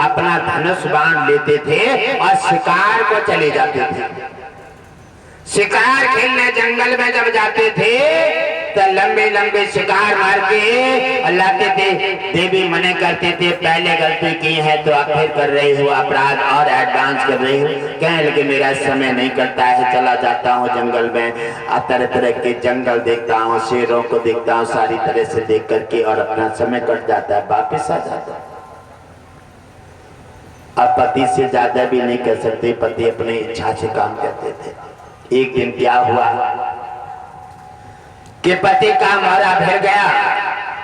अपना धनुष बाण लेते थे और शिकार को चले जाते थे। शिकार खेलने जंगल में जब जाते थे तो लंबे लंबे शिकार मार के लाते थे। देवी मने करते थे पहले गलती की है तो अब फिर कर रही हो अपराध और एडवांस कर रही हो। कहने लगे मेरा समय नहीं कटता है, चला जाता हूँ जंगल में, तरह तरह के जंगल देखता हूँ, शेरों को देखता हूँ, सारी तरह से देख करके और अपना समय कट जाता है, वापिस आ जाता है। अब पति से ज्यादा भी नहीं कर सकते, पति अपनी इच्छा से काम करते थे। एक दिन क्या हुआ कि पति का मोरा भिड़ गया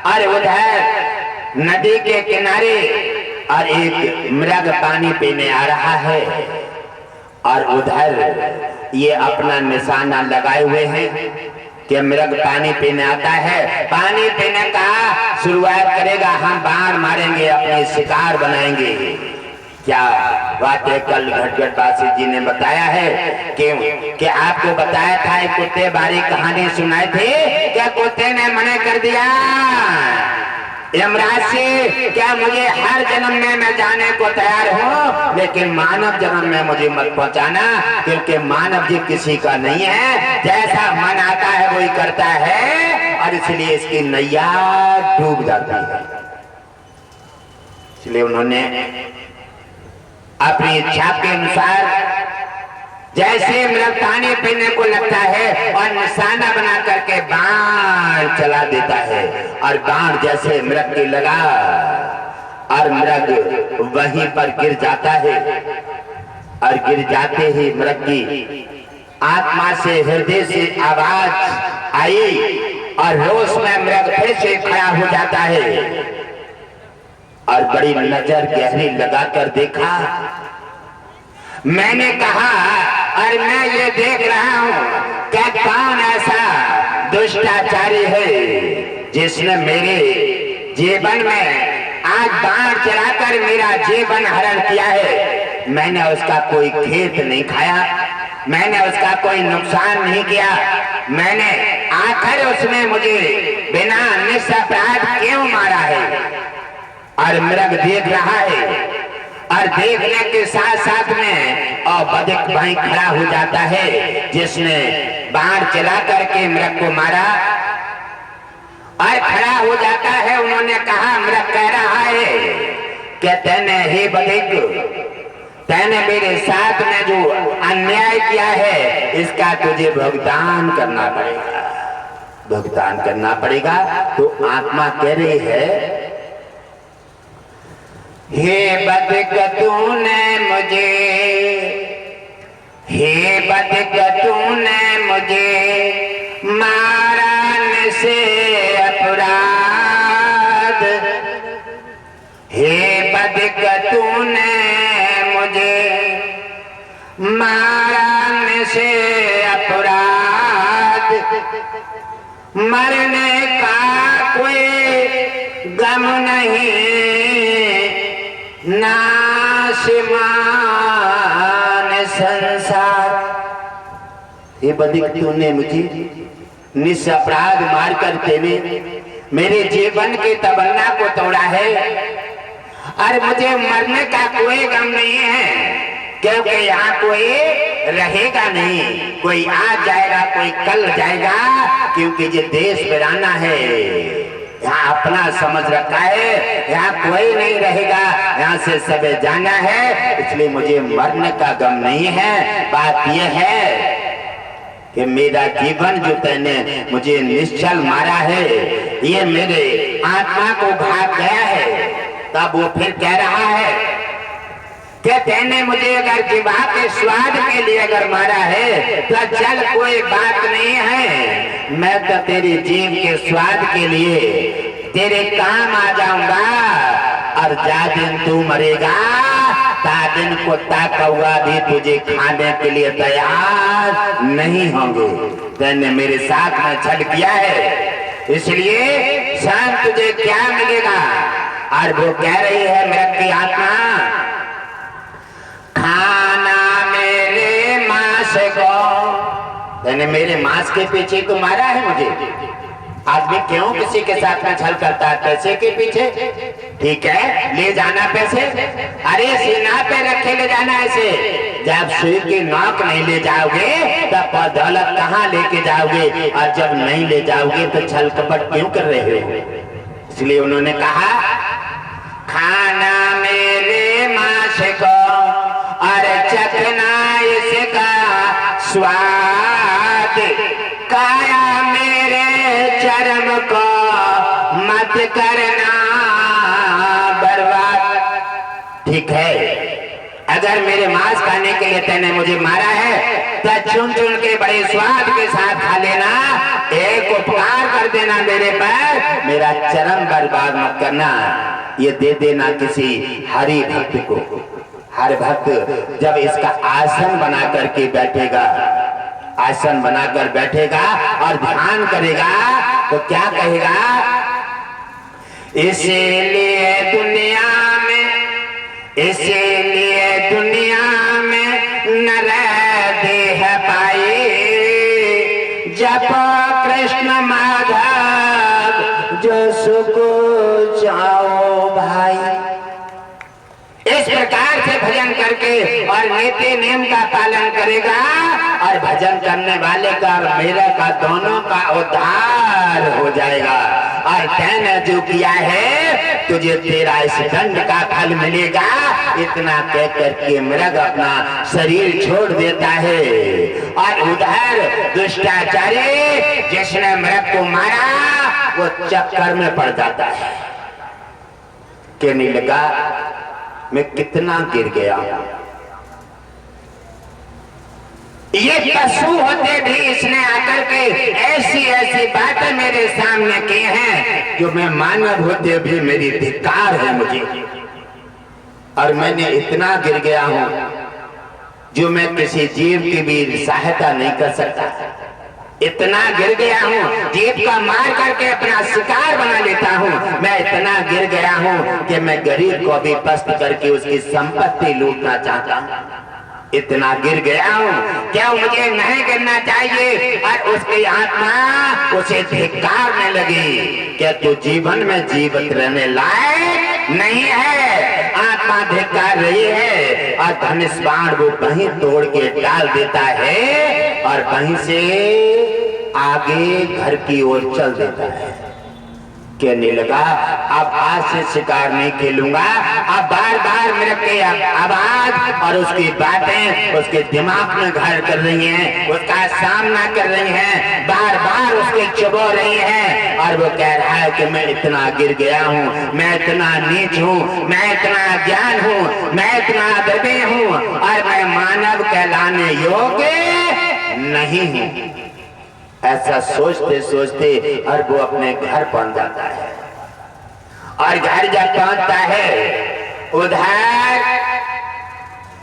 और उधर नदी के किनारे और एक मृग पानी पीने आ रहा है और उधर ये अपना निशाना लगाए हुए हैं कि मृग पानी पीने आता है, पानी पीने का शुरुआत करेगा, हम बाण मारेंगे, अपने शिकार बनाएंगे। क्या बात है, कल घटघटवासी जी ने बताया है कि आपको बताया था एक कुत्ते बारी कहानी सुनाई थी। क्या कुत्ते ने मना कर दिया यमराज से, क्या मुझे हर जन्म में मैं जाने को तैयार हूँ, लेकिन मानव जन्म में मुझे मत पहुंचाना, क्योंकि मानव जी किसी का नहीं है, जैसा मन आता है वही करता है और इसलिए इसकी नैया डूब जाती है। इसलिए उन्होंने अपनी इच्छा के अनुसार जैसे मृग पानी पीने को लगता है और निशाना बना करके बाण चला देता है और बाण जैसे मृग की लगा और मृग वहीं पर गिर जाता है और गिर जाते ही मृग की आत्मा से, हृदय से आवाज आई और रोष में मृग फिर से खड़ा हो जाता है और बड़ी नजर गहरी लगाकर देखा। मैंने कहा और मैं ये देख रहा हूं क्या कौन ऐसा दुष्टाचारी है जिसने मेरे जीवन में आज बाण चलाकर मेरा जीवन हरण किया है। मैंने उसका कोई खेत नहीं खाया, मैंने उसका कोई नुकसान नहीं किया, मैंने आखिर उसने मुझे बिना निष्पराध क्यों मारा है। और मृग देख रहा है और देखने के साथ साथ में और बदक भाई खड़ा हो जाता है जिसने बाण चला करके मृग को मारा और खड़ा हो जाता है। उन्होंने कहा, मृग कह रहा है कि तेने हे बदक, तेने मेरे साथ में जो अन्याय किया है इसका तुझे भुगतान करना पड़ेगा, भुगतान करना पड़ेगा। तो आत्मा कह रही है, हे बदक तूने मुझे, हे बदक तूने मुझे मारने से अपराध, हे बदक तूने मुझे मारने से अपराध, मरने का कोई गम नहीं, नाशमान संसार। ये बदक तूने मुझे निष्पराध मार कर तेने मेरे जीवन की तमन्ना को तोड़ा है और मुझे मरने का कोई गम नहीं है, क्योंकि यहाँ कोई रहेगा नहीं, कोई आज जाएगा कोई कल जाएगा, क्योंकि ये देश वीराना है, यहाँ अपना समझ रखा है, यहाँ कोई नहीं रहेगा, यहाँ से सबे जाना है, इसलिए मुझे मरने का गम नहीं है। बात यह है कि मेरा जीवन जो तूने मुझे निश्चल मारा है ये मेरे आत्मा को भाग गया है। तब वो फिर कह रहा है कि तेने मुझे अगर जीवा के स्वाद के लिए अगर मारा है तो चल कोई बात नहीं है, मैं तो तेरे जीव के स्वाद के लिए तेरे काम आ जाऊंगा और जा दिन तू मरेगा ता दिन कुत्ता कौवा भी तुझे खाने के लिए तैयार नहीं होंगे। तेने मेरे साथ में छल किया है, इसलिए शाम तुझे क्या मिलेगा। और वो कह रही है मृग की आत्मा, खाना मेरे मांस को, तेने मेरे मांस के पीछे तो मारा है मुझे। आदमी क्यों किसी के साथ में छल करता है? पैसे के पीछे, ठीक है ले जाना पैसे, ले जाना इसे। जब सुई की नोक नहीं ले जाओगे तब दौलत कहाँ लेके जाओगे, और जब नहीं ले जाओगे तो छल कपट क्यों कर रहे हो। इसलिए उन्होंने कहा खाना मेरे मांस को और चखना इसका स्वाद, काया मेरे चर्म को मत करना बर्बाद। ठीक है, अगर मेरे मांस खाने के लिए तूने मुझे मारा है तो चुन चुन के बड़े स्वाद के साथ खा लेना। एक उपकार कर देना मेरे पर, मेरा चरम बर्बाद मत करना। ये दे देना किसी हरि भक्त को। हर भक्त जब इसका आसन बना करके बैठेगा, आसन बनाकर बैठेगा और ध्यान करेगा तो क्या कहेगा, इसीलिए दुनिया में नर देह पाई, जप कृष्ण माधव जो सुख जाओ भाई। इस प्रकार से भजन करके और नीति नियम का पालन करेगा और भजन करने वाले का और मेरे का दोनों का उद्धार हो जाएगा। और तैने जो किया है तुझे तेरा इस दंड का फल मिलेगा। इतना कह करके मृग अपना शरीर छोड़ देता है और उधर दुष्टाचारी जिसने मृग को मारा वो चक्कर में पड़ जाता है। कहने लगा मैं कितना गिर गया, ये पशु होते भी इसने आकर के ऐसी ऐसी बातें मेरे सामने की हैं जो मैं मानव होते भी मेरी धिक्कार है मुझे। और मैंने इतना गिर गया हूं जो मैं किसी जीव की भी सहायता नहीं कर सकता। इतना गिर गया हूँ, जीव का मार करके अपना शिकार बना लेता हूँ। मैं इतना गिर गया हूँ कि मैं गरीब को भी पस्त करके उसकी संपत्ति लूटना चाहता हूँ। इतना गिर गया हूँ, क्या मुझे नहीं गिरना चाहिए। और उसकी आत्मा उसे धिक्कारने लगी, क्या तू जीवन में जीवित रहने लायक नहीं है। आत्मा धिक्कार रही है और धनुष बाण वो वहीं तोड़ के डाल देता है और वहीं से आगे घर की ओर चल देता है। कहने लगा अब आज से शिकार नहीं खेलूंगा। अब बार बार मेरे के आवाज और उसकी बातें उसके दिमाग में घर कर रही हैं, उसका सामना कर रही हैं, बार बार उसके चुभो रही हैं। और वो कह रहा है कि मैं इतना गिर गया हूँ, मैं इतना नीच हूँ, मैं इतना ज्ञान हूँ, मैं इतना दबे हूँ और मैं मानव कहलाने योग्य नहीं हूँ। ऐसा सोचते सोचते और वो अपने घर पहुंच जाता है। और घर जब पहुंचता है उधर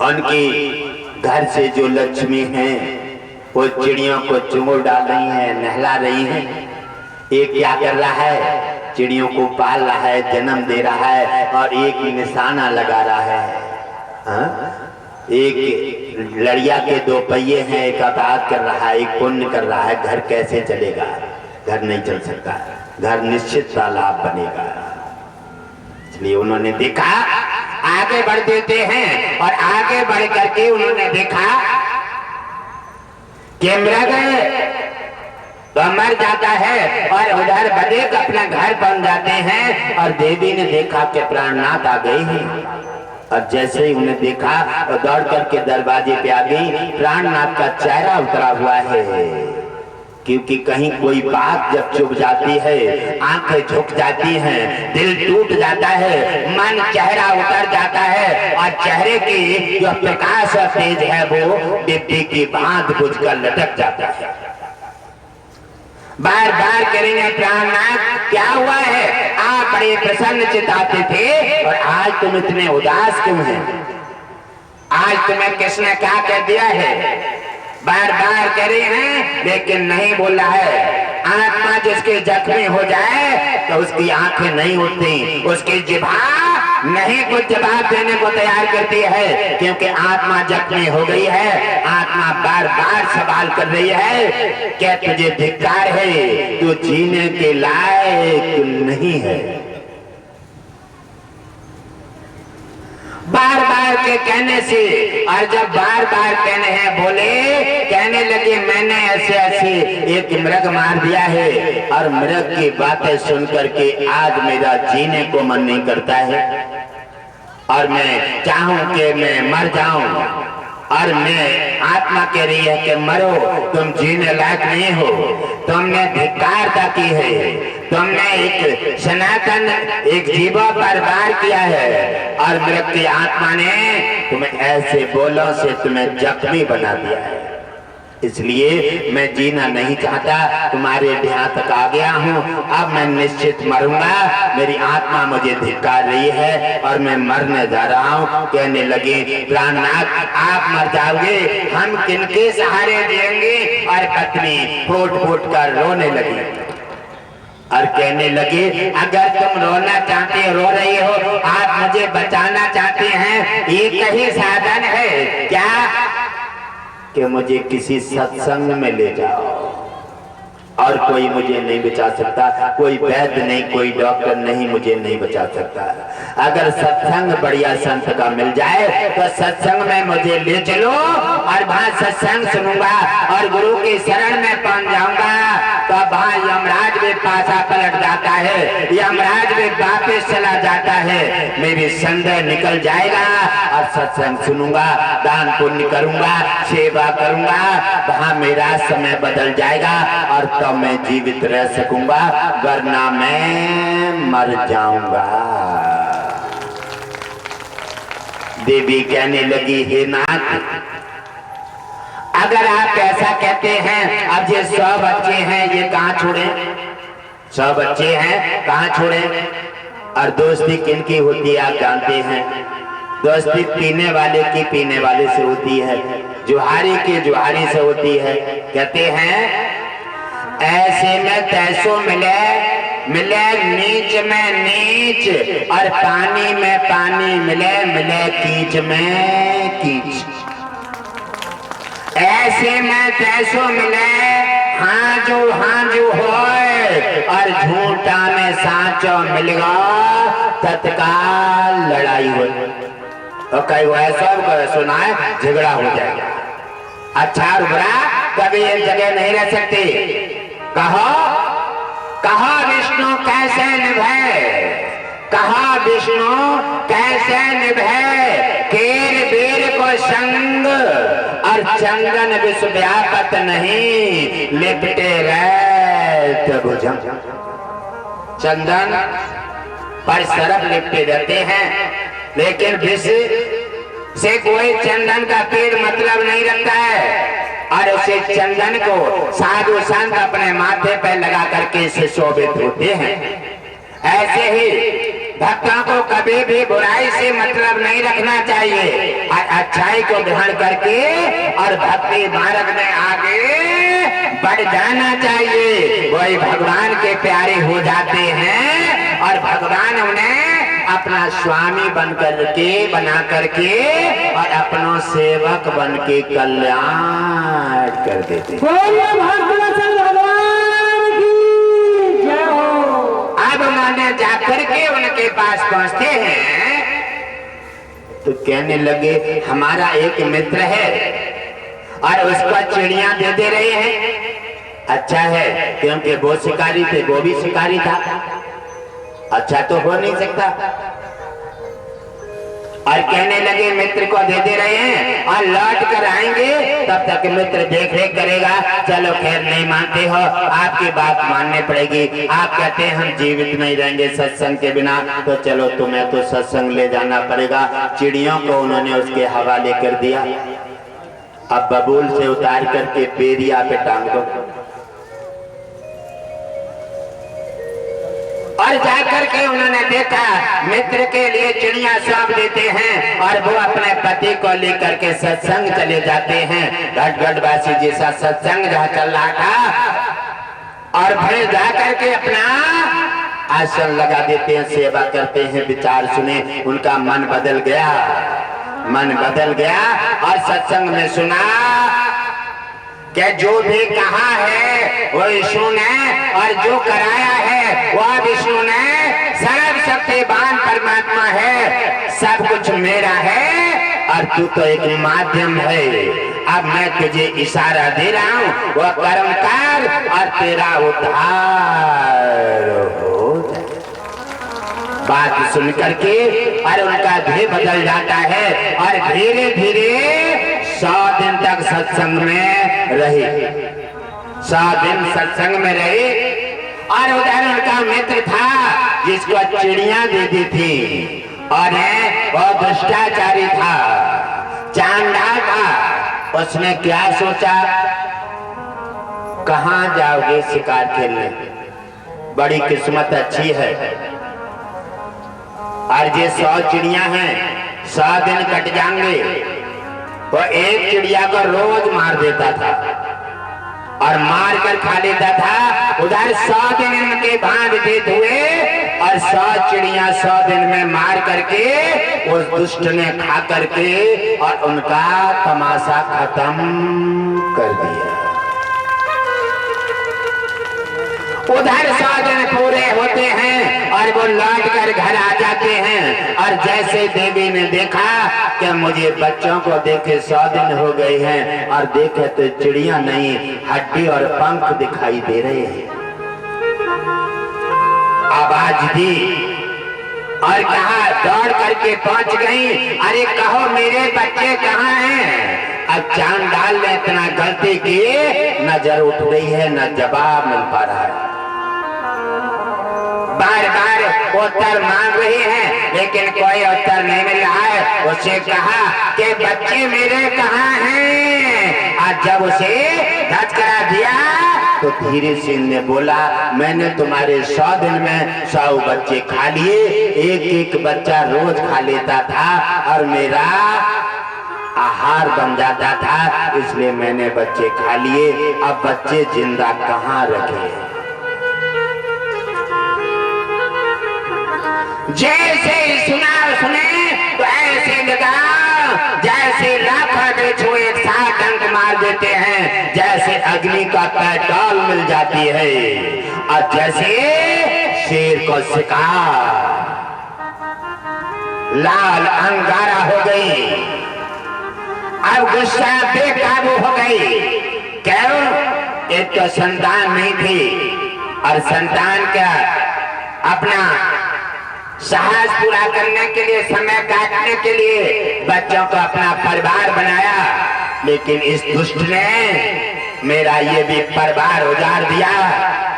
उनकी घर से जो लक्ष्मी हैं वो चिड़ियों को चुंगड़ डाल रही हैं, नहला रही हैं। एक क्या कर रहा है, चिड़ियों को पाल रहा है, जन्म दे रहा है और एक निशाना लगा रहा है। एक लड़िया के दो पहिए हैं, एक अपराध कर रहा है, एक पुण्य कर रहा है। घर कैसे चलेगा, घर नहीं चल सकता, घर निश्चित तालाब बनेगा। इसलिए उन्होंने देखा, आगे बढ़ देते हैं और आगे बढ़ करके उन्होंने देखा कि मृग तो मर जाता है और उधर बदेक अपना घर बन जाते हैं। और देवी ने देखा कि प्राणनाथ आ गए हैं और जैसे ही उन्हें देखा तो दौड़ करके दरवाजे पे आ गई। प्राणनाथ का चेहरा उतरा हुआ है, क्योंकि कहीं कोई बात जब चुभ जाती है, आंखें झुक जाती हैं, दिल टूट जाता है, मन चेहरा उतर जाता है और चेहरे की जो प्रकाश और तेज है वो डिब्बी की बांध बुझकर लटक जाता है। बार बार करेंगे प्राणनाथ क्या हुआ है, आप बड़े प्रसन्न चिताते थे और आज तुम इतने उदास क्यों हैं, आज तुम्हें किसने क्या कह दिया है। बार बार कह रहे हैं लेकिन नहीं बोल रहा है। आत्मा जिसके जख्मी हो जाए तो उसकी आंखें नहीं उठती, उसकी जिभा नहीं कुछ जवाब देने को तैयार करती है, क्योंकि आत्मा जख्मी हो गई है। आत्मा बार बार सवाल कर रही है, क्या तुझे धिक्कार है, तू जीने के लायक नहीं है। बार बार बार के कहने से, और जब बार बार कहने हैं बोले, कहने लगे मैंने ऐसे ऐसे एक मृग मार दिया है, और मृग की बातें सुन करके आज मेरा जीने को मन नहीं करता है, और मैं चाहूं कि मैं मर जाऊं, और मैं आत्मा कह रही है कि मरो, तुम जीने लायक नहीं हो, तुमने धिक्कारता की है, तुमने एक सनातन एक जीवों पर वार किया है, और मृग की आत्मा ने तुम्हें ऐसे बोलों से तुम्हें जख्मी बना दिया है, इसलिए मैं जीना नहीं चाहता, तुम्हारे यहाँ तक आ गया हूँ, अब मैं निश्चित मरूंगा, मेरी आत्मा मुझे धिक्कार रही है और मैं मरने जा रहा हूँ। कहने लगे प्राणनाथ आप मर जाओगे, हम किनके सहारे जिएंगे, और पत्नी फूट फूट कर रोने लगी, और कहने लगे अगर तुम रोना चाहते रो रही हो, आप मुझे बचाना चाहते हैं, एक ही साधन है क्या कि मुझे किसी सत्संग में ले जाओ, और कोई मुझे नहीं बचा सकता, कोई वैद्य नहीं, कोई डॉक्टर नहीं मुझे नहीं बचा सकता। अगर सत्संग बढ़िया संत का मिल जाए तो सत्संग में मुझे ले चलो, और वहां सत्संग सुनूंगा और गुरु की शरण में पहुंच जाऊंगा, तो वहां यमराज भी पासा पलट जाता है, यमराज भी वापिस चला जाता है, मेरी संदेह निकल जाएगा, और सत्संग सुनूंगा, दान पुण्य करूंगा, सेवा करूंगा, वहां मेरा समय बदल जाएगा, और तब मैं जीवित रह सकूंगा, वरना मैं मर जाऊंगा। देवी कहने लगी हे नाथ, अगर आप ऐसा कहते हैं, अब ये 100 बच्चे हैं, ये कहाँ छोड़े, 100 बच्चे हैं कहाँ छोड़े, और दोस्ती किनकी होती है आप जानते हैं, दोस्ती पीने वाले की पीने वाले से होती है, जुहारी की जुहारी से होती है। कहते हैं ऐसे में तैसो मिले, मिले नीच में नीच, और पानी में पानी मिले, मिले कीच में कीच, ऐसे में तैसो मिले, हाजू हाजू होए, और झूठा में साचो मिलेगा, तत्काल लड़ाई हो, तो कई वो ऐसा सुना है झगड़ा हो जाएगा। अच्छा और बुरा कभी एक जगह नहीं रह सकते, कहो कहा विष्णु कैसे निभे, कहा विष्णु कैसे निभे, केर बेर को संग, और चंदन विश्व व्यापत नहीं, लिपटे रहे भुजंग, चंदन पर सरफ लिपटे रहते हैं, लेकिन विश्व से कोई चंदन का पेड़ मतलब नहीं रखता है, और उसे चंदन को साधु संत अपने माथे पर लगा करके इसे शोभित होते हैं। ऐसे ही भक्तों को कभी भी बुराई से मतलब नहीं रखना चाहिए, और अच्छाई को ग्रहण करके और भक्ति मार्ग में आगे बढ़ जाना चाहिए। वही भगवान के प्यारे हो जाते हैं, और भगवान उन्हें अपना स्वामी बन करके बना करके और अपनों सेवक बन के कल्याण कर देते। अब उन्होंने जाकर के उनके पास पहुंचते हैं, तो कहने लगे हमारा एक मित्र है, और उसको चिड़िया दे दे रहे हैं। अच्छा है, क्योंकि वो शिकारी थे, वो भी शिकारी था, अच्छा तो हो नहीं सकता। और कहने लगे मित्र को दे दे रहे हैं, और लौट कर आएंगे तब तक मित्र देख रेख करेगा। चलो खैर नहीं मानते हो, आपकी बात माननी पड़ेगी। आप कहते हैं हम जीवित नहीं रहेंगे सत्संग के बिना, तो चलो तुम्हें तो सत्संग ले जाना पड़ेगा। चिड़ियों को उन्होंने उसके हवाले कर दिया। अब बबूल से उतार करके पेरिया पे टांग दो, और जाकर के उन्होंने देखा मित्र के लिए चिड़िया सौंप देते हैं, और वो अपने पति को लेकर के सत्संग चले जाते हैं। घटघटवासी जैसा सत्संग जहाँ चल रहा था, और फिर जाकर के अपना आसन लगा देते हैं, सेवा करते हैं। विचार सुने, उनका मन बदल गया, मन बदल गया, और सत्संग में सुना कि जो भी कहा है वो विष्णु ने, और जो कराया है वह विष्णु ने। सर्वशक्तिवान परमात्मा है, सब कुछ मेरा है, और तू तो एक माध्यम है। अब मैं तुझे इशारा दे रहा हूँ, वह कर्म कर और तेरा उद्धार हो जाए। बात सुन करके और उनका ध्येय बदल जाता है और धीरे धीरे 100 दिन तक सत्संग में रहे। 100 दिन सत्संग में रहे और उधर उनका मित्र था जिसको चिड़िया दे दी थी और वह भ्रष्टाचारी था, चांडाल था। उसने क्या सोचा, कहाँ जाओगे शिकार खेलने, बड़ी किस्मत अच्छी है और ये 100 चिड़िया हैं, 100 दिन कट जाएंगे। वो एक चिड़िया को रोज मार देता था और मार कर खा लेता था। उधर 100 दिन इनके बांध देते हुए और 100 चिड़िया 100 दिन में मार करके उस दुष्ट ने खा करके और उनका तमाशा खत्म कर दिया। उधर 100 दिन पूरे होते हैं और वो लौट कर घर आ जाते हैं और जैसे देवी ने देखा कि मुझे बच्चों को देखे 100 दिन हो गए हैं और देखे तो चिड़िया नहीं, हड्डी और पंख दिखाई दे रहे हैं। आवाज दी और कहा, दौड़ करके पहुंच गई, अरे कहो मेरे बच्चे कहाँ हैं? अब चांडाल ने इतना गलती की, नजर उठ रही है, न जवाब मिल पा रहा है। बार बार उत्तर मांग रही है लेकिन कोई उत्तर नहीं मिल रहा है। उसे कहा कि बच्चे मेरे कहाँ हैं? आज जब उसे धचकरा दिया तो धीरे से ने बोला, मैंने तुम्हारे 100 दिन में 100 बच्चे खा लिए, एक एक बच्चा रोज खा लेता था और मेरा आहार बन जाता था, इसलिए मैंने बच्चे खा लिए। अब बच्चे जिंदा कहाँ रखे? जैसे सुना सुने तो ऐसे लगा जैसे लाखों बिच्छू एक साथ डंक मार देते हैं, जैसे अग्नि का पेट्रोल मिल जाती है और जैसे शेर को शिकार, लाल अंगारा हो गई। अब गुस्सा बेकाबू हो गई। क्यों? एक तो संतान नहीं थी और संतान का अपना साहस पूरा करने के लिए, समय काटने के लिए बच्चों को अपना परिवार बनाया, लेकिन इस दुष्ट ने मेरा ये भी परिवार उजाड़ दिया।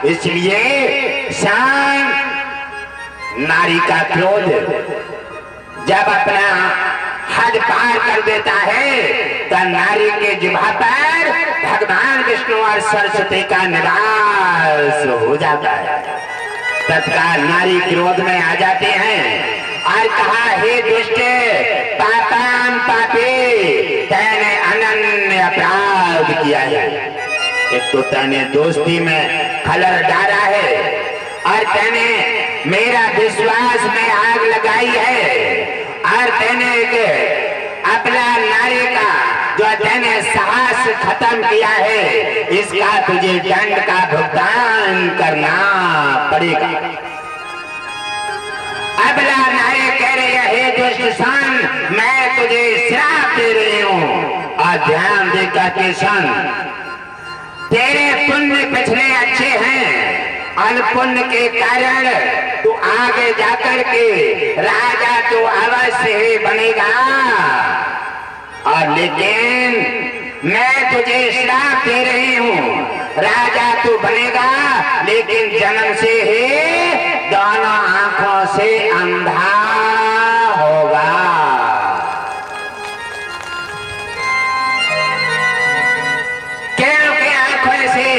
इसलिए शांत नारी का क्रोध जब अपना हद पार कर देता है तो नारी के जिह्वा पर भगवान विष्णु और सरस्वती का निवास हो जाता है। तत्काल नारी क्रोध में आ जाते हैं और कहा, हे दुष्ट पापाम पापी, तैने अनन्य अपराध किया है। एक तो तैने दोस्ती में खलल डाला है और तैने मेरा विश्वास में आग लगाई है और तैने अपना नारी का जो तैने साहस खत्म किया है, इसका तुझे दंड का भुगतान करना पड़ेगा। अबला नारी कह रही है, हे दुष्ट सन, मैं तुझे श्राप दे रही हूँ और ध्यान देकर के सुन, तेरे पुण्य पिछले अच्छे हैं, अनपुण्य के कारण तू आगे जाकर के राजा तो अवश्य ही बनेगा और लेकिन मैं तुझे श्राप दे रही हूँ, राजा तू बनेगा लेकिन जन्म से ही दोनों आंखों से अंधा होगा। क्योंकि आंखों से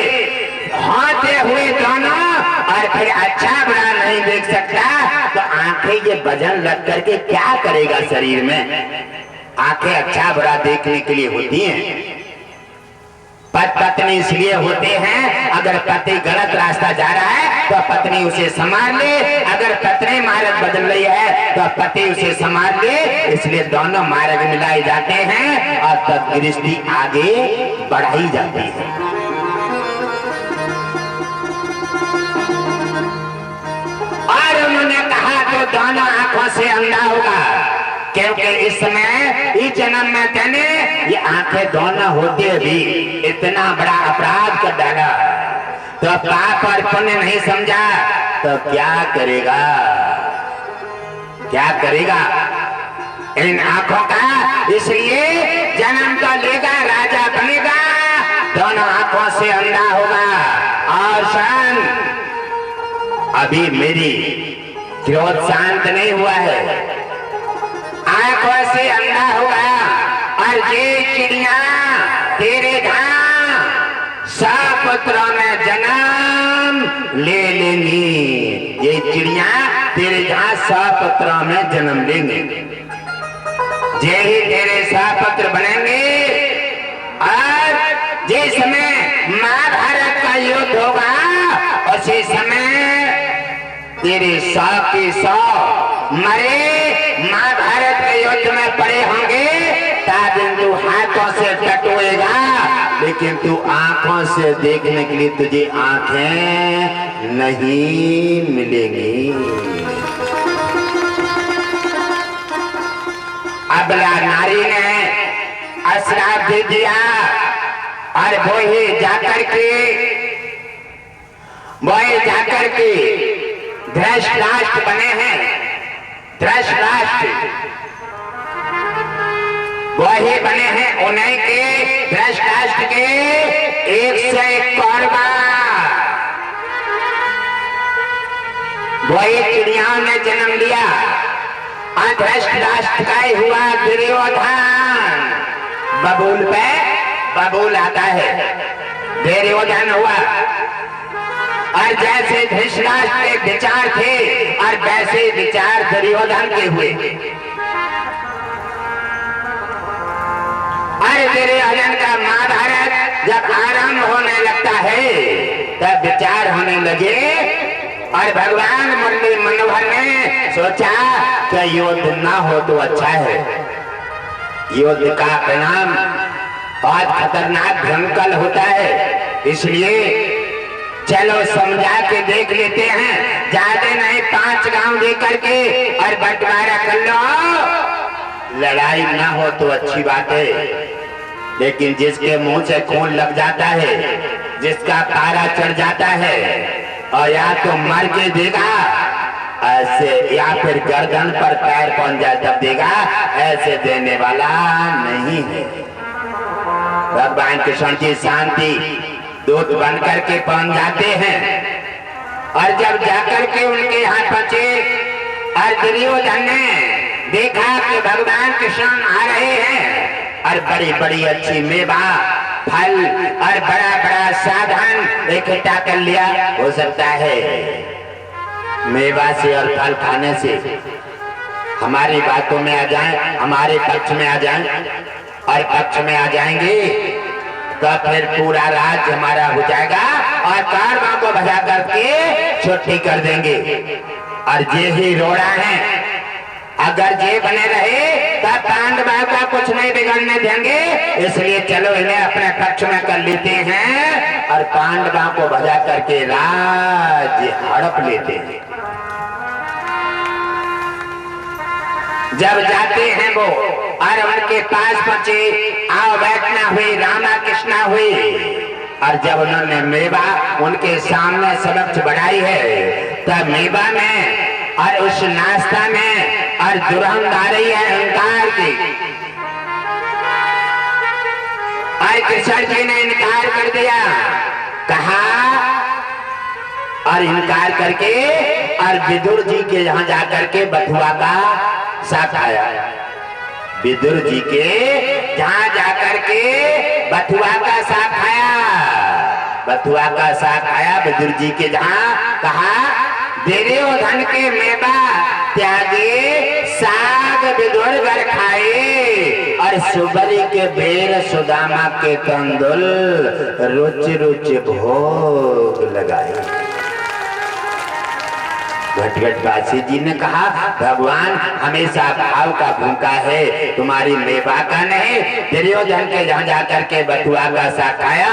होते हुए दोनों और फिर अच्छा बुरा नहीं देख सकता, तो आंखें ये वजन लग करके क्या करेगा शरीर में? आंखें अच्छा बुरा देखने के लिए होती हैं। पत्नी इसलिए होते हैं, अगर पति गलत रास्ता जा रहा है तो पत्नी उसे संभाल ले, अगर पत्नी मार्ग बदल रही है तो पति उसे संभाल ले, इसलिए दोनों मार्ग मिलाए जाते हैं और तब गृहस्थी आगे बढ़ाई जाती है। और उन्होंने कहा तो दोनों आंखों से अंधा होगा। क्योंकि इस समय इस जन्म में तेने ये आंखें दोनों होते भी इतना बड़ा अपराध कर डाला, तो पाप और पुण्य नहीं समझा तो क्या करेगा, क्या करेगा इन आंखों का। इसलिए जन्म तो लेगा, राजा बनेगा, दोनों आंखों से अंधा होगा। और शान अभी मेरी क्रोध शांत नहीं हुआ है, आंखों से अंधा होगा। और ये चिड़िया तेरे धाम 100 पुत्रों में जन्म ले लेंगी, ये चिड़िया तेरे जहां 100 पुत्रों में जन्म लेंगे। जे ही तेरे 100 पुत्र बनेंगे और जिस समय महाभारत का युद्ध होगा उसी समय तेरे 100 के 100 मरे महाभारत के युद्ध में पड़े होंगे। तादिन तू हाथों से टटोएगा, लेकिन तू आंखों से देखने के लिए तुझे आंखें नहीं मिलेंगी। अबला नारी ने अश्राप दे दिया और वो ही जाकर के धृतराष्ट्र बने हैं। धृतराष्ट्र वही बने हैं, उन्हीं के धृतराष्ट्र के 101 कौरवा वही चिड़ियाओं ने जन्म लिया। और धृतराष्ट्र का ही हुआ दुर्योधन। बबूल पे बबूल आता है, दुर्योधन हुआ। और जैसे धृतराष्ट्र के विचार थे और वैसे विचार दुर्योधन के हुए। और दुर्योधन का महाभारत जब आरंभ होने लगता है तब विचार होने लगे। और भगवान मुरली मनोहर ने सोचा कि युद्ध ना हो तो अच्छा है, युद्ध का परिणाम बहुत खतरनाक भयंकर होता है, इसलिए चलो समझा के देख लेते हैं। ज्यादा नहीं 5 गांव दे करके और बंटवारा कर लो, लड़ाई ना हो तो अच्छी बात है। लेकिन जिसके मुंह से खून लग जाता है, जिसका पारा चढ़ जाता है और या तो मर के देगा ऐसे, या फिर गर्दन पर पैर पहुंच जाए तब देगा, ऐसे देने वाला नहीं है। भगवान कृष्ण जी शांति दूत बन करके पहुंच जाते हैं। और जब जाकर के उनके यहाँ पहुंचे और दुर्योधन ने देखा कि भगवान कृष्ण आ रहे हैं और बड़ी बड़ी अच्छी मेवा फल और बड़ा बड़ा साधन इकट्ठा कर लिया। हो सकता है मेवा से और फल खाने से हमारी बातों में आ जाएं, हमारे पक्ष में आ जाएं, और पक्ष में आ जाएंगे तो फिर पूरा राज्य हमारा हो जाएगा और कारवां को भजा करके छुट्टी कर देंगे। और जे ही रोड़ा है, अगर जे बने रहे तब पांडवों का कुछ नहीं बिगड़ने देंगे, इसलिए चलो इन्हें अपने पक्ष में कर लेते हैं और पांडवों को भजा करके राज्य हड़प लेते हैं। जब जाते हैं वो और उनके पास पहुंचे, आओ बैठना हुई, रामा कृष्णा हुई। और जब उन्होंने मेवा उनके सामने सबक बढ़ाई है तब मेवा में और उस नाश्ता में और दुल्हन आ रही है अहंकार की। और कृष्ण जी ने इनकार कर दिया, कहा और इनकार करके और विदुर जी के यहाँ जाकर के बथुआ का साथ आया। विदुर जी के जहाँ जाकर के बथुआ का साथ आया, बथुआ का साथ आया विदुर जी के जहाँ, कहा दुर्योधन के मेवा त्यागे साग विदुर घर खाए और सुबरी के बेर सुदामा के कंदुल रुच रुच भोग लगाए। घटघटवासी जी ने कहा, भगवान हमेशा भाव का भूखा है, तुम्हारी मेवा का नहीं। दुर्योधन के जहाँ जाकर के बथुआ का साग खाया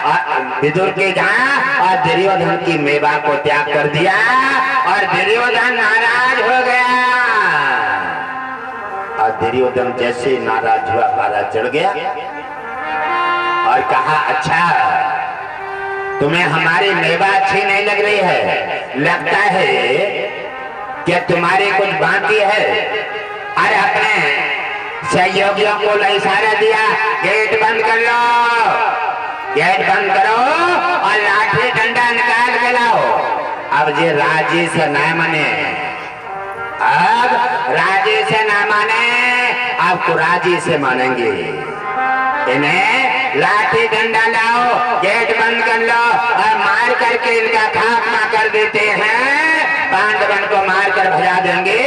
और विदुर के जहाँ और दुर्योधन की मेवा को त्याग कर दिया और दुर्योधन नाराज हो गया। और दुर्योधन जैसे नाराज हुआ, पारा चढ़ गया और कहा, अच्छा तुम्हें हमारी मेवा अच्छी नहीं लग रही है, लगता है कि तुम्हारे कुछ बाकी है। अरे अपने सहयोगियों को इशारा दिया, गेट बंद कर लो, गेट बंद करो और लाठी डंडा निकाल के लाओ। अब ये राजी से न माने, अब राजी से न माने, अब कुराजी से मानेंगे। इन्हें लाठी डंडा लाओ, गेट बंद कर लो और मार करके इनका खात्मा कर देते हैं। पांडवन को मारकर भजा देंगे,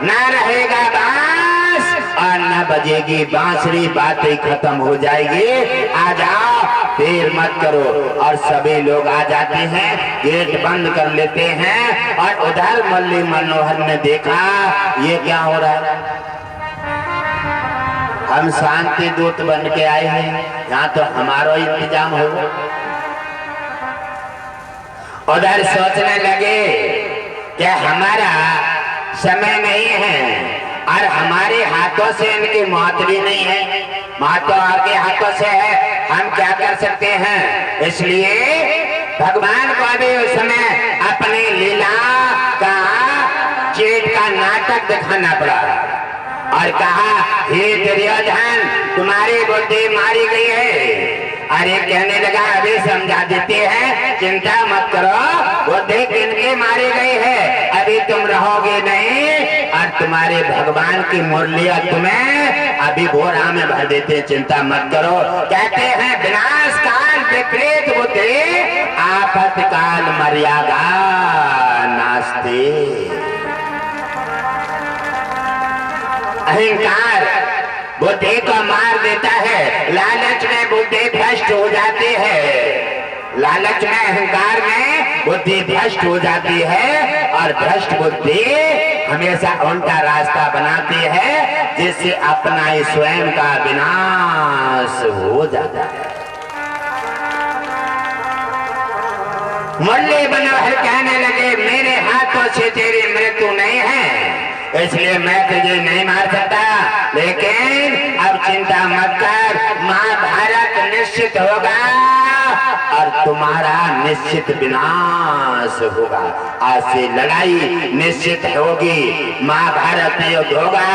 ना रहेगा बांस और न बजेगी बांसुरी, बातें खत्म हो जाएगी। आ जाओ, देर मत करो। और सभी लोग आ जाते हैं, गेट बंद कर लेते हैं। और उधर मुरली मनोहर ने देखा, ये क्या हो रहा है, हम शांति दूत बन के आए हैं, यहाँ तो हमारा इंतजाम होगा। उधर सोचने लगे कि हमारा समय नहीं है और हमारे हाथों से इनकी मौत भी नहीं है, मौत तो आपके हाथों से है, हम क्या कर सकते हैं। इसलिए भगवान को भी उस समय अपनी लीला का चेत का नाटक दिखाना पड़ा और कहा, हे दुर्योधन तुम्हारी बुद्धि मारी गई है। अरे कहने लगा, अभी समझा देते हैं, चिंता मत करो, बुद्धि किनकी मारी गई है, अभी तुम रहोगे नहीं और तुम्हारे भगवान की मुरलियां तुम्हें अभी बोरा में भर देते, चिंता मत करो। कहते हैं, विनाश काल विपरीत बुद्धि, आफत काल मर्यादा नास्ते। अहंकार बुद्धि को मार देता है, लालच में बुद्धि भ्रष्ट हो जाती है, लालच में अहंकार में बुद्धि भ्रष्ट हो जाती है और भ्रष्ट बुद्धि हमेशा उल्टा रास्ता बनाती है, जिससे अपना ही स्वयं का विनाश हो जाता है। मुरली मनोहर कहने लगे, मेरे हाथों से तेरी मृत्यु नहीं है, इसलिए मैं तुझे नहीं मार सकता, लेकिन अब चिंता मत कर, महाभारत निश्चित होगा और तुम्हारा निश्चित विनाश होगा। आज से लड़ाई निश्चित होगी, महाभारत में युद्ध होगा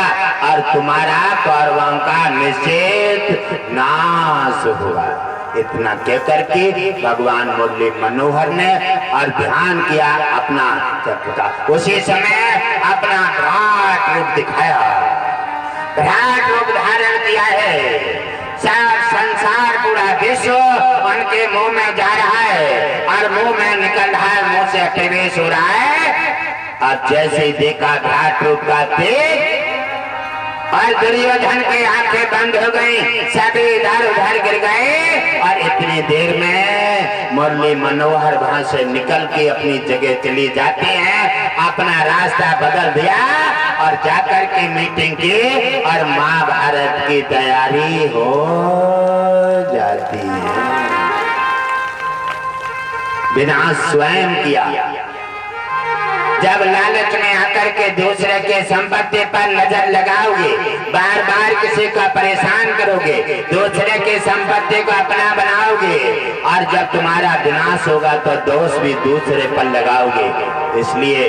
और तुम्हारा कौरवों का निश्चित नाश होगा। इतना कह करके भगवान मुरली मनोहर ने और ध्यान किया अपना चक्र का। उसी समय अपना विराट रूप दिखाया, विराट रूप धारण किया है। सब संसार पूरा विश्व उनके मुंह में जा रहा है और मुंह में निकल रहा है, मुंह से प्रवेश हो रहा है। अब जैसे देखा विराट रूप का देख और दुर्योधन की आंखें बंद हो गई, सभी इधर उधर गिर गए और इतनी देर में मुरली मनोहर वहां से निकल के अपनी जगह चली जाती हैं, अपना रास्ता बदल दिया और जाकर के मीटिंग की और महाभारत की तैयारी हो जाती है। विनाश स्वयं किया। जब लालच में आकर के दूसरे के संपत्ति पर नजर लगाओगे, बार बार किसी को परेशान करोगे, दूसरे की संपत्ति को अपना बनाओगे और जब तुम्हारा विनाश होगा तो दोष भी दूसरे पर लगाओगे। इसलिए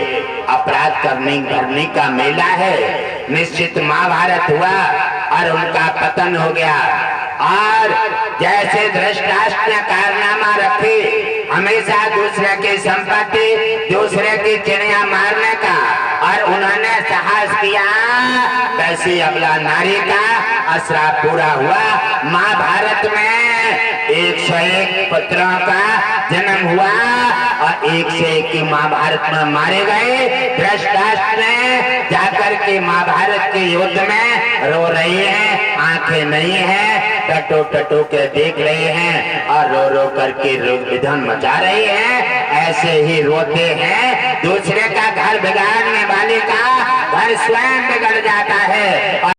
अपराध करने का मेला है। निश्चित महाभारत हुआ और उनका पतन हो गया और जैसे धृतराष्ट्र ने कारनामा रखी, हमेशा दूसरे की संपत्ति, दूसरे की चिड़िया मारने का और उन्होंने साहस किया, वैसे अबला नारी का असरा पूरा हुआ। महाभारत में 101 पुत्रों का जन्म हुआ और 101 की महाभारत में मारे गए। धृतराष्ट्र ने जाकर के महाभारत के युद्ध में रो रही है, आंखें नहीं है, टटो टटो के देख रहे हैं और रो रो करके रोग विधान मचा रही हैं। ऐसे ही रोते हैं, दूसरे का घर बिगाड़ने वाले का घर स्वयं बिगड़ जाता है।